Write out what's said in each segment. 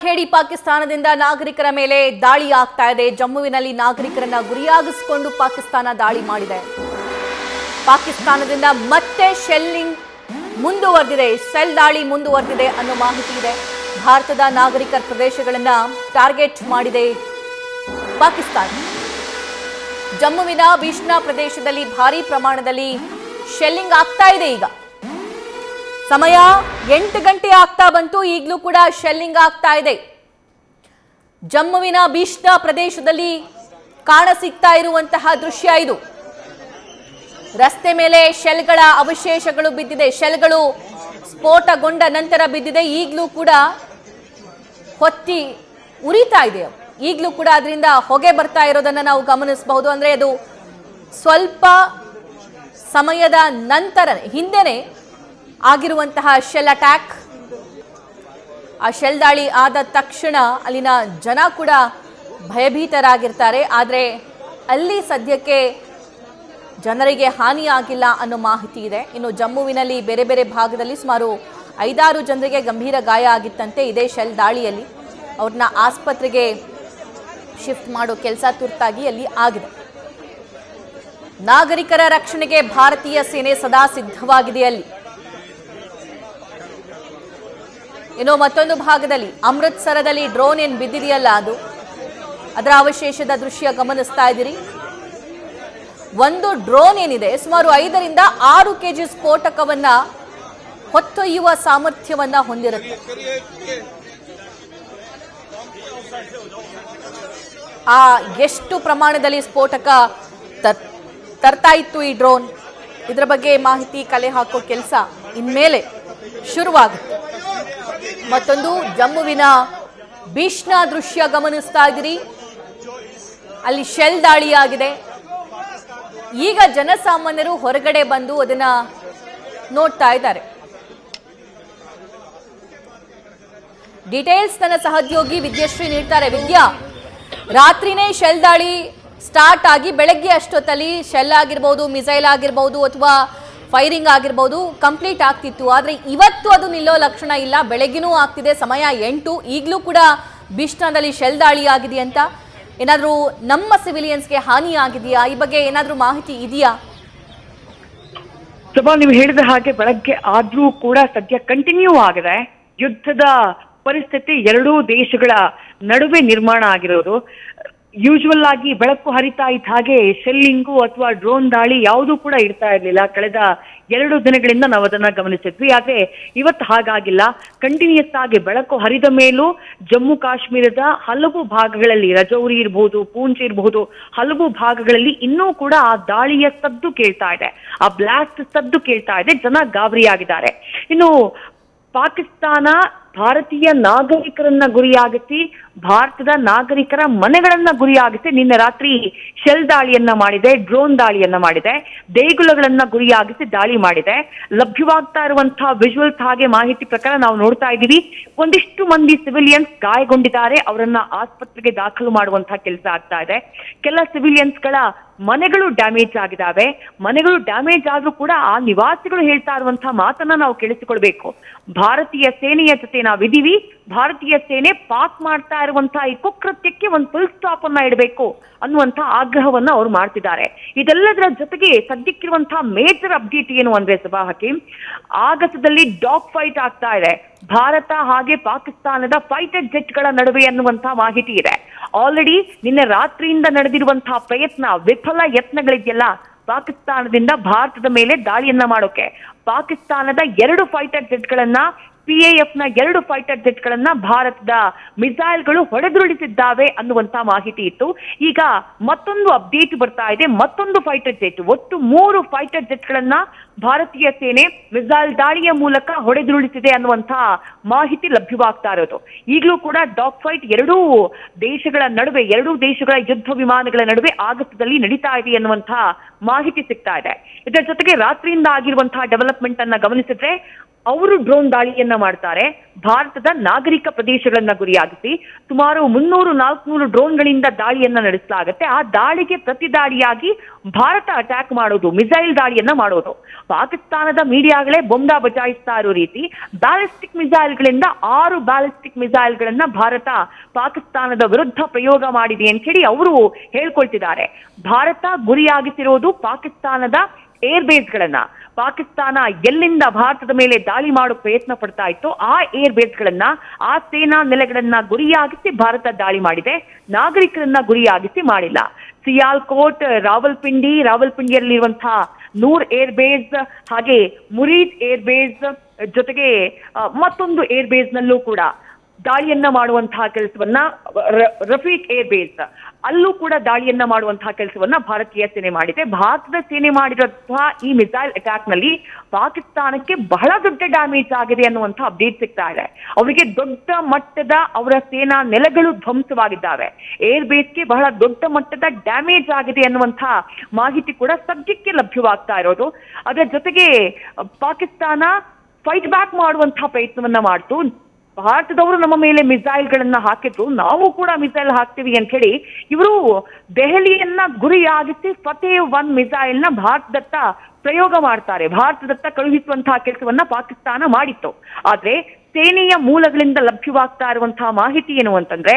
ಹೇಳಿ ಪಾಕಿಸ್ತಾನದಿಂದ ನಾಗರಿಕರ ಮೇಲೆ ದಾಳಿ ಆಗ್ತಾ ಇದೆ. ಜಮ್ಮುವಿನಲ್ಲಿ ನಾಗರಿಕರನ್ನ ಗುರಿಯಾಗಿಸಿಕೊಂಡು ಪಾಕಿಸ್ತಾನ ದಾಳಿ ಮಾಡಿದೆ. ಪಾಕಿಸ್ತಾನದಿಂದ ಮತ್ತೆ ಶೆಲ್ಲಿಂಗ್ ಮುಂದುವರೆದಿದೆ, ಸೆಲ್ ದಾಳಿ ಮುಂದುವರೆದಿದೆ ಅನ್ನೋ ಮಾಹಿತಿ ಇದೆ. ಭಾರತದ ನಾಗರಿಕರ ಪ್ರದೇಶಗಳನ್ನ ಟಾರ್ಗೆಟ್ ಮಾಡಿದೆ ಪಾಕಿಸ್ತಾನ. ಜಮ್ಮುವಿನ ಬಿಷ್ಣಾ ಪ್ರದೇಶದಲ್ಲಿ ಭಾರೀ ಪ್ರಮಾಣದಲ್ಲಿ ಶೆಲ್ಲಿಂಗ್ ಆಗ್ತಾ ಇದೆ. ಈಗ ಸಮಯ 8 ಗಂಟೆ ಆಗ್ತಾ ಬಂತು, ಈಗಲೂ ಕೂಡ ಶೆಲ್ಲಿಂಗ್ ಆಗ್ತಾ ಇದೆ. ಜಮ್ಮುವಿನ ಬಿಷ್ಣಾ ಪ್ರದೇಶದಲ್ಲಿ ಕಾಣಸಿಗ್ತಾ ಇರುವಂತಹ ದೃಶ್ಯ ಇದು. ರಸ್ತೆ ಮೇಲೆ ಶೆಲ್ಗಳ ಅವಶೇಷಗಳು ಬಿದ್ದಿದೆ, ಶೆಲ್ಗಳು ಸ್ಫೋಟಗೊಂಡ ನಂತರ ಬಿದ್ದಿದೆ. ಈಗಲೂ ಕೂಡ ಹೊತ್ತಿ ಉರಿತಾ ಇದೆ, ಈಗಲೂ ಕೂಡ ಅದರಿಂದ ಹೊಗೆ ಬರ್ತಾ ಇರೋದನ್ನ ನಾವು ಗಮನಿಸಬಹುದು. ಅಂದ್ರೆ ಅದು ಸ್ವಲ್ಪ ಸಮಯದ ನಂತರ ಹಿಂದೆನೆ ಆಗಿರುವಂತಹ ಶೆಲ್ ಅಟ್ಯಾಕ್. ಆ ಶೆಲ್ ದಾಳಿ ಆದ ತಕ್ಷಣ ಅಲ್ಲಿನ ಜನ ಕೂಡ ಭಯಭೀತರಾಗಿರ್ತಾರೆ. ಆದರೆ ಅಲ್ಲಿ ಸದ್ಯಕ್ಕೆ ಜನರಿಗೆ ಹಾನಿಯಾಗಿಲ್ಲ ಅನ್ನೋ ಮಾಹಿತಿ ಇದೆ. ಇನ್ನು ಜಮ್ಮುವಿನಲ್ಲಿ ಬೇರೆ ಬೇರೆ ಭಾಗದಲ್ಲಿ ಸುಮಾರು 5-6 ಜನರಿಗೆ ಗಂಭೀರ ಗಾಯ ಆಗಿತ್ತಂತೆ ಇದೇ ಶೆಲ್ ದಾಳಿಯಲ್ಲಿ. ಅವ್ರನ್ನ ಆಸ್ಪತ್ರೆಗೆ ಶಿಫ್ಟ್ ಮಾಡೋ ಕೆಲಸ ತುರ್ತಾಗಿ ಅಲ್ಲಿ ಆಗಿದೆ. ನಾಗರಿಕರ ರಕ್ಷಣೆಗೆ ಭಾರತೀಯ ಸೇನೆ ಸದಾ ಸಿದ್ಧವಾಗಿದೆ ಅಲ್ಲಿ. ಇನ್ನು ಮತ್ತೊಂದು ಭಾಗದಲ್ಲಿ ಅಮೃತ್ಸರದಲ್ಲಿ ಡ್ರೋನ್ ಏನು ಬಿದ್ದಿದೆಯಲ್ಲ, ಅದರ ಅವಶೇಷದ ದೃಶ್ಯ ಗಮನಿಸ್ತಾ ಇದ್ದೀರಿ. ಒಂದು ಡ್ರೋನ್ ಏನಿದೆ ಸುಮಾರು 5ರಿಂದ 6 kg ಸ್ಫೋಟಕವನ್ನ ಹೊತ್ತೊಯ್ಯುವ ಸಾಮರ್ಥ್ಯವನ್ನ ಹೊಂದಿರುತ್ತೆ. ಆ ಎಷ್ಟು ಪ್ರಮಾಣದಲ್ಲಿ ಸ್ಫೋಟಕ ತರ್ತಾ ಇತ್ತು ಈ ಡ್ರೋನ್, ಇದರ ಬಗ್ಗೆ ಮಾಹಿತಿ ಕಲೆ ಹಾಕೋ ಕೆಲಸ ಇನ್ಮೇಲೆ ಶುರುವಾಗುತ್ತೆ. ಮತ್ತೊಂದು ಜಮ್ಮುವಿನ ಬಿಷ್ಣಾ ದೃಶ್ಯ ಗಮನಿಸ್ತಾ ಇದ್ದೀರಿ. ಅಲ್ಲಿ ಶೆಲ್ ದಾಳಿಯಾಗಿದೆ. ಈಗ ಜನಸಾಮಾನ್ಯರು ಹೊರಗಡೆ ಬಂದು ಅದನ್ನ ನೋಡ್ತಾ ಇದ್ದಾರೆ. ಡೀಟೇಲ್ಸ್ ನನ್ನ ಸಹೋದ್ಯೋಗಿ ವಿದ್ಯಾಶ್ರೀ ನೀಡ್ತಾರೆ. ವಿದ್ಯಾ, ರಾತ್ರಿನೇ ಶೆಲ್ ದಾಳಿ ಸ್ಟಾರ್ಟ್ ಆಗಿ ಬೆಳಗ್ಗೆ ಅಷ್ಟೊತ್ತಲ್ಲಿ ಶೆಲ್ ಆಗಿರ್ಬೋದು, ಮಿಸೈಲ್ ಆಗಿರ್ಬೋದು ಅಥವಾ ಫೈರಿಂಗ್ ಆಗಿರ್ಬೋದು ಕಂಪ್ಲೀಟ್ ಆಗ್ತಿತ್ತು. ಆದರೆ ಇವತ್ತು ಅದು ನಿಲ್ಲೋ ಲಕ್ಷಣ ಇಲ್ಲ. ಬೆಳಗ್ಗೆನೂ ಆಗ್ತಿದೆ, ಸಮಯ 8. ಈಗಲೂ ಕೂಡ ಬಿಷ್ಣಾದಲ್ಲಿ ಶೆಲ್ ದಾಳಿ ಆಗಿದೆ ಅಂತ. ಏನಾದರೂ ನಮ್ಮ ಸಿವಿಲಿಯನ್ಸ್ಗೆ ಹಾನಿ ಆಗಿದೆಯಾ? ಈ ಬಗ್ಗೆ ಏನಾದರೂ ಮಾಹಿತಿ ಇದೆಯಾ? ಸಭಾ, ನೀವು ಹೇಳಿದ ಹಾಗೆ ಬೆಳಗ್ಗೆ ಆದ್ರೂ ಕೂಡ ಸದ್ಯ ಕಂಟಿನ್ಯೂ ಆಗಿದೆ ಯುದ್ಧದ ಪರಿಸ್ಥಿತಿ. ಎರಡೂ ದೇಶಗಳ ನಡುವೆ ನಿರ್ಮಾಣ ಆಗಿರೋದು. ಯೂಶುವಲ್ ಆಗಿ ಬೆಳಕು ಹರಿತಾ ಇದ್ದ ಹಾಗೆ ಶೆಲ್ಲಿಂಗು ಅಥವಾ ಡ್ರೋನ್ ದಾಳಿ ಯಾವುದೂ ಕೂಡ ಇರ್ತಾ ಇರಲಿಲ್ಲ. ಕಳೆದ 2 ದಿನಗಳಿಂದ ನಾವು ಅದನ್ನ ಗಮನಿಸಿದ್ವಿ. ಆದ್ರೆ ಇವತ್ತು ಹಾಗಾಗಿಲ್ಲ. ಕಂಟಿನ್ಯೂಸ್ ಆಗಿ ಬೆಳಕು ಹರಿದ ಮೇಲೂ ಜಮ್ಮು ಕಾಶ್ಮೀರದ ಹಲವು ಭಾಗಗಳಲ್ಲಿ, ರಜೌರಿ ಇರಬಹುದು, ಪೂಂಚ್ ಇರಬಹುದು, ಹಲವು ಭಾಗಗಳಲ್ಲಿ ಇನ್ನೂ ಕೂಡ ಆ ದಾಳಿಯ ಸದ್ದು ಕೇಳ್ತಾ ಇದೆ, ಆ ಬ್ಲಾಸ್ಟ್ ಸದ್ದು ಕೇಳ್ತಾ ಇದೆ. ಜನ ಗಾಬರಿಯಾಗಿದ್ದಾರೆ. ಇನ್ನು ಪಾಕಿಸ್ತಾನ ಭಾರತೀಯ ನಾಗರಿಕರನ್ನ ಗುರಿಯಾಗಿಸಿ, ಭಾರತದ ನಾಗರಿಕರ ಮನೆಗಳನ್ನ ಗುರಿಯಾಗಿಸಿ ನಿನ್ನೆ ರಾತ್ರಿ ಶೆಲ್ ದಾಳಿಯನ್ನ ಮಾಡಿದೆ, ಡ್ರೋನ್ ದಾಳಿಯನ್ನ ಮಾಡಿದೆ, ದೇಗುಲಗಳನ್ನ ಗುರಿಯಾಗಿಸಿ ದಾಳಿ ಮಾಡಿದೆ. ಲಭ್ಯವಾಗ್ತಾ ಇರುವಂತಹ ವಿಜುವಲ್ಸ್ ಹಾಗೆ ಮಾಹಿತಿ ಪ್ರಕಾರ ನಾವು ನೋಡ್ತಾ ಇದ್ದೀವಿ. ಒಂದಿಷ್ಟು ಮಂದಿ ಸಿವಿಲಿಯನ್ಸ್ ಗಾಯಗೊಂಡಿದ್ದಾರೆ. ಅವರನ್ನ ಆಸ್ಪತ್ರೆಗೆ ದಾಖಲು ಮಾಡುವಂತಹ ಕೆಲಸ ಆಗ್ತಾ ಇದೆ. ಕೆಲ ಸಿವಿಲಿಯನ್ಸ್ ಗಳ ಮನೆಗಳು ಡ್ಯಾಮೇಜ್ ಆಗಿದ್ದಾವೆ. ಮನೆಗಳು ಡ್ಯಾಮೇಜ್ ಆದ್ರೂ ಕೂಡ ಆ ನಿವಾಸಿಗಳು ಹೇಳ್ತಾ ಇರುವಂತಹ ಮಾತನ್ನ ನಾವು ಕೇಳಿಸಿಕೊಳ್ಬೇಕು. ಭಾರತೀಯ ಸೇನೆಯ ಜೊತೆ ನಾವಿದೀವಿ, ಭಾರತೀಯ ಸೇನೆ ಪಾಕ್ ಮಾಡ್ತಾ ಇರುವಂತಹ ಈ ಕುಕೃತ್ಯಕ್ಕೆ ಒಂದು ಫುಲ್ ಸ್ಟಾಪ್ ಅನ್ನ ಇಡಬೇಕು ಅನ್ನುವಂತಹ ಆಗ್ರಹವನ್ನ ಅವ್ರು ಮಾಡ್ತಿದ್ದಾರೆ. ಇದೆಲ್ಲದರ ಜೊತೆಗೆ ಸದ್ಯಕ್ಕಿರುವಂತಹ ಮೇಜರ್ ಅಪ್ಡೇಟ್ ಏನು ಅಂದ್ರೆ ಸಭಾ ಹಕೀಂ, ಆಗಸದಲ್ಲಿ ಡಾಗ್ ಫೈಟ್ ಆಗ್ತಾ ಇದೆ ಭಾರತ ಹಾಗೆ ಪಾಕಿಸ್ತಾನದ ಫೈಟರ್ ಜೆಟ್ಗಳ ನಡುವೆ ಅನ್ನುವಂತಹ ಮಾಹಿತಿ ಇದೆ. ಆಲ್ರೆಡಿ ನಿನ್ನೆ ರಾತ್ರಿಯಿಂದ ನಡೆದಿರುವಂತಹ ಪ್ರಯತ್ನ, ವಿಫಲ ಯತ್ನಗಳಿದೆಯಲ್ಲ ಪಾಕಿಸ್ತಾನದಿಂದ ಭಾರತದ ಮೇಲೆ ದಾಳಿಯನ್ನ ಮಾಡೋಕೆ, ಪಾಕಿಸ್ತಾನದ 2 ಫೈಟರ್ ಜೆಟ್ಗಳನ್ನ, PAF ನ 2 ಫೈಟರ್ ಜೆಟ್ಗಳನ್ನ ಭಾರತದ ಮಿಸೈಲ್ಗಳು ಹೊಡೆದುರುಳಿಸಿದ್ದಾವೆ ಅನ್ನುವಂತ ಮಾಹಿತಿ ಇತ್ತು. ಈಗ ಮತ್ತೊಂದು ಅಪ್ಡೇಟ್ ಬರ್ತಾ ಇದೆ. ಮತ್ತೊಂದು ಫೈಟರ್ ಜೆಟ್, ಒಟ್ಟು 3 ಫೈಟರ್ ಜೆಟ್ಗಳನ್ನ ಭಾರತೀಯ ಸೇನೆ ಮಿಸೈಲ್ ದಾಳಿಯ ಮೂಲಕ ಹೊಡೆದುರುಳಿಸಿದೆ ಅನ್ನುವಂತಹ ಮಾಹಿತಿ ಲಭ್ಯವಾಗ್ತಾ ಇರೋದು. ಈಗಲೂ ಕೂಡ ಡಾಗ್ ಫೈಟ್ ಎರಡೂ ದೇಶಗಳ ನಡುವೆ, ಎರಡೂ ದೇಶಗಳ ಯುದ್ಧ ವಿಮಾನಗಳ ನಡುವೆ ಆಗಸದಲ್ಲಿ ನಡೀತಾ ಇದೆ ಅನ್ನುವಂತಹ ಮಾಹಿತಿ ಸಿಗ್ತಾ ಇದೆ. ಇದರ ಜೊತೆಗೆ ರಾತ್ರಿಯಿಂದ ಆಗಿರುವಂತಹ ಡೆವಲಪ್ಮೆಂಟ್ ಅನ್ನ ಗಮನಿಸಿದ್ರೆ ಅವರು ಡ್ರೋನ್ ದಾಳಿಯನ್ನ ಮಾಡ್ತಾರೆ. ಭಾರತದ ನಾಗರಿಕ ಪ್ರದೇಶಗಳನ್ನ ಗುರಿಯಾಗಿಸಿ ಸುಮಾರು 300-400 ಡ್ರೋನ್ಗಳಿಂದ ದಾಳಿಯನ್ನ ನಡೆಸಲಾಗುತ್ತೆ. ಆ ದಾಳಿಗೆ ಪ್ರತಿ ದಾಳಿಯಾಗಿ ಭಾರತ ಅಟ್ಯಾಕ್ ಮಾಡೋದು, ಮಿಸೈಲ್ ದಾಳಿಯನ್ನ ಮಾಡೋದು. ಪಾಕಿಸ್ತಾನದ ಮೀಡಿಯಾಗಳೇ ಬೊಂಬಾ ಬಜಾಯಿಸ್ತಾ ಇರೋ ರೀತಿ ಬ್ಯಾಲಿಸ್ಟಿಕ್ ಮಿಸೈಲ್ಗಳಿಂದ 6 ಬ್ಯಾಲಿಸ್ಟಿಕ್ ಮಿಸೈಲ್ಗಳನ್ನ ಭಾರತ ಪಾಕಿಸ್ತಾನದ ವಿರುದ್ಧ ಪ್ರಯೋಗ ಮಾಡಿದೆ ಅಂತ ಹೇಳಿ ಅವರು ಹೇಳ್ಕೊಳ್ತಿದ್ದಾರೆ. ಭಾರತ ಗುರಿಯಾಗಿಸಿರೋದು ಪಾಕಿಸ್ತಾನದ ಏರ್ ಬೇಸ್ಗಳನ್ನ. ಪಾಕಿಸ್ತಾನ ಎಲ್ಲಿಂದ ಭಾರತದ ಮೇಲೆ ದಾಳಿ ಮಾಡೋ ಪ್ರಯತ್ನ ಪಡ್ತಾ ಇತ್ತು ಆ ಏರ್ ಬೇಸ್ಗಳನ್ನ, ಆ ಸೇನಾ ನೆಲೆಗಳನ್ನ ಗುರಿಯಾಗಿಸಿ ಭಾರತ ದಾಳಿ ಮಾಡಿದೆ, ನಾಗರಿಕರನ್ನ ಗುರಿಯಾಗಿಸಿ ಮಾಡಿಲ್ಲ. ಸಿಯಾಲ್ಕೋಟ್, ರಾವಲ್ಪಿಂಡಿಯಲ್ಲಿರುವಂತಹ ನೂರ್ ಏರ್ ಬೇಸ್, ಹಾಗೆ ಮುರೀದ್ ಏರ್ ಬೇಸ್, ಜೊತೆಗೆ ಮತ್ತೊಂದು ಏರ್ ಬೇಸ್ ನಲ್ಲೂ ಕೂಡ ದಾಳಿಯನ್ನ ಮಾಡುವಂತಹ ಕೆಲಸವನ್ನ, ರಫೀಕ್ ಏರ್ ಬೇಸ್ ಅಲ್ಲೂ ಕೂಡ ದಾಳಿಯನ್ನ ಮಾಡುವಂತಹ ಕೆಲಸವನ್ನ ಭಾರತೀಯ ಸೇನೆ ಮಾಡಿದೆ. ಭಾರತದ ಸೇನೆ ಮಾಡಿರುವಂತಹ ಈ ಮಿಸೈಲ್ ಅಟ್ಯಾಕ್ ನಲ್ಲಿ ಪಾಕಿಸ್ತಾನಕ್ಕೆ ಬಹಳ ದೊಡ್ಡ ಡ್ಯಾಮೇಜ್ ಆಗಿದೆ ಅನ್ನುವಂತಹ ಅಪ್ಡೇಟ್ ಸಿಗ್ತಾ ಇದೆ. ಅವರಿಗೆ ದೊಡ್ಡ ಮಟ್ಟದ ಅವರ ಸೇನಾ ನೆಲೆಗಳು ಧ್ವಂಸವಾಗಿದ್ದಾವೆ. ಏರ್ ಬೇಸ್ಗೆ ಬಹಳ ದೊಡ್ಡ ಮಟ್ಟದ ಡ್ಯಾಮೇಜ್ ಆಗಿದೆ ಅನ್ನುವಂತಹ ಮಾಹಿತಿ ಕೂಡ ಸದ್ಯಕ್ಕೆ ಲಭ್ಯವಾಗ್ತಾ ಇರೋದು. ಅದರ ಜೊತೆಗೆ ಪಾಕಿಸ್ತಾನ ಫೈಟ್ ಬ್ಯಾಕ್ ಮಾಡುವಂತಹ ಪ್ರಯತ್ನವನ್ನ ಮಾಡ್ತು. ಭಾರತದವರು ನಮ್ಮ ಮೇಲೆ ಮಿಸೈಲ್ಗಳನ್ನ ಹಾಕಿದ್ರು, ನಾವು ಕೂಡ ಮಿಸೈಲ್ ಹಾಕ್ತೀವಿ ಅಂತ ಹೇಳಿ ಇವರು ದೆಹಲಿಯನ್ನ ಗುರಿಯಾಗಿಸಿ ಫತೇಹ್-1 ಮಿಸೈಲ್ ನ ಭಾರತದತ್ತ ಪ್ರಯೋಗ ಮಾಡ್ತಾರೆ. ಭಾರತದತ್ತ ಕಳುಹಿಸುವಂತಹ ಕೆಲಸವನ್ನ ಪಾಕಿಸ್ತಾನ ಮಾಡಿತ್ತು. ಆದ್ರೆ ಸೇನೆಯ ಮೂಲಗಳಿಂದ ಲಭ್ಯವಾಗ್ತಾ ಇರುವಂತಹ ಮಾಹಿತಿ ಏನು ಅಂತಂದ್ರೆ,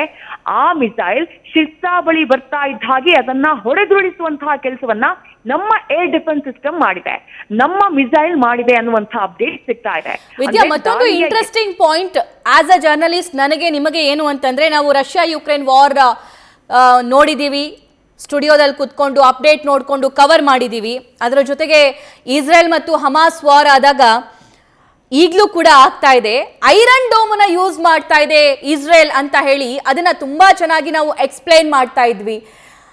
ಆ ಮಿಸೈಲ್ ಶಿರ್ಸಾ ಬಳಿ ಬರ್ತಾ ಇದ್ದ ಹಾಗೆ ಅದನ್ನ ಹೊಡೆದುರುಳಿಸುವಂತಹ ಕೆಲಸವನ್ನ ನಮ್ಮ ಏರ್ ಡಿಫೆನ್ಸ್ ಸಿಸ್ಟಮ್ ಮಾಡಿದೆ, ನಮ್ಮ ಮಿಸೈಲ್ ಮಾಡಿದೆ ಅನ್ನುವಂತಹ ಅಪ್ಡೇಟ್ ಸಿಗ್ತಾ ಇದೆ. ವಿದ್ಯಾ, ಮತ್ತೊಂದು interesting point as a journalist ನನಗೆ ನಿಮಗೆ ಏನು ಅಂತಂದ್ರೆ, ನಾವು ರಷ್ಯಾ ಯುಕ್ರೇನ್ ವಾರ್ ನೋಡಿದೀವಿ, ಸ್ಟುಡಿಯೋದಲ್ಲಿ ಕುತ್ಕೊಂಡು ಅಪ್ಡೇಟ್ ನೋಡಿಕೊಂಡು ಕವರ್ ಮಾಡಿದ್ದೀವಿ. ಅದರ ಜೊತೆಗೆ ಇಸ್ರೇಲ್ ಮತ್ತು ಹಮಾಸ್ ವಾರ್ ಆದಾಗ ಈಗಲೂ ಕೂಡ ಆಗ್ತಾ ಇದೆ. ಐರನ್ ಡೋಮನ್ನ ಯೂಸ್ ಮಾಡ್ತಾ ಇದೆ ಇಸ್ರೇಲ್ ಅಂತ ಹೇಳಿ ಅದನ್ನ ತುಂಬಾ ಚೆನ್ನಾಗಿ ನಾವು ಎಕ್ಸ್ಪ್ಲೈನ್ ಮಾಡ್ತಾ ಇದ್ವಿ.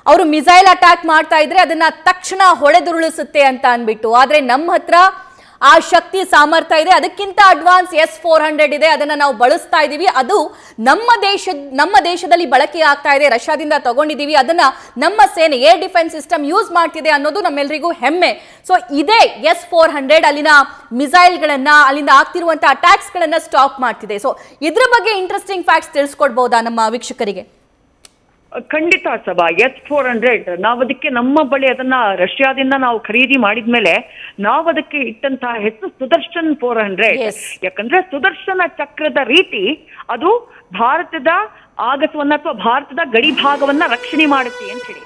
ಅವರು ಮಿಸೈಲ್ ಅಟ್ಯಾಕ್ ಮಾಡ್ತಾ ಇದ್ರೆ ಅದನ್ನ ತಕ್ಷಣ ಹೊಡೆದುರುಳಿಸುತ್ತೆ ಅಂತ ಅಂದ್ಬಿಟ್ಟು. ಆದ್ರೆ ನಮ್ಮ ಹತ್ರ ಆ ಶಕ್ತಿ ಸಾಮರ್ಥ್ಯ ಇದೆ, ಅದಕ್ಕಿಂತ ಅಡ್ವಾನ್ಸ್ S-400 ಇದೆ, ಅದನ್ನ ನಾವು ಬಳಸ್ತಾ ಇದೀವಿ. ಅದು ನಮ್ಮ ದೇಶದಲ್ಲಿ ಬಳಕೆ ಆಗ್ತಾ ಇದೆ, ರಷ್ಯಾದಿಂದ ತಗೊಂಡಿದೀವಿ, ಅದನ್ನ ನಮ್ಮ ಸೇನೆ ಏರ್ ಡಿಫೆನ್ಸ್ ಸಿಸ್ಟಮ್ ಯೂಸ್ ಮಾಡ್ತಿದೆ ಅನ್ನೋದು ನಮ್ಮೆಲ್ಲರಿಗೂ ಹೆಮ್ಮೆ. ಸೊ ಇದೇ S-400 ಅಲ್ಲಿನ ಮಿಸೈಲ್ಗಳನ್ನ, ಅಲ್ಲಿಂದ ಆಗ್ತಿರುವಂತಹ ಅಟ್ಯಾಕ್ಸ್ ಗಳನ್ನ ಸ್ಟಾಪ್ ಮಾಡ್ತಿದೆ. ಸೊ ಇದ್ರ ಬಗ್ಗೆ ಇಂಟ್ರೆಸ್ಟಿಂಗ್ ಫ್ಯಾಕ್ಟ್ಸ್ ತಿಳಿಸ್ಕೊಡ್ಬಹುದಾ ನಮ್ಮ ವೀಕ್ಷಕರಿಗೆ? ಖಂಡಿತ ಸಭಾ. S-400 ನಾವು ಅದಕ್ಕೆ ನಮ್ಮ ಬಳಿ ಅದನ್ನ ರಷ್ಯಾದಿಂದ ನಾವು ಖರೀದಿ ಮಾಡಿದ್ಮೇಲೆ ನಾವು ಅದಕ್ಕೆ ಇಟ್ಟಂತಹ ಹೆಸರು ಸುದರ್ಶನ್ 400. ಯಾಕಂದ್ರೆ ಸುದರ್ಶನ ಚಕ್ರದ ರೀತಿ ಅದು ಭಾರತದ ಆಗಸವನ್ನ ಅಥವಾ ಭಾರತದ ಗಡಿ ಭಾಗವನ್ನ ರಕ್ಷಣೆ ಮಾಡುತ್ತೆ ಅಂತ ಹೇಳಿ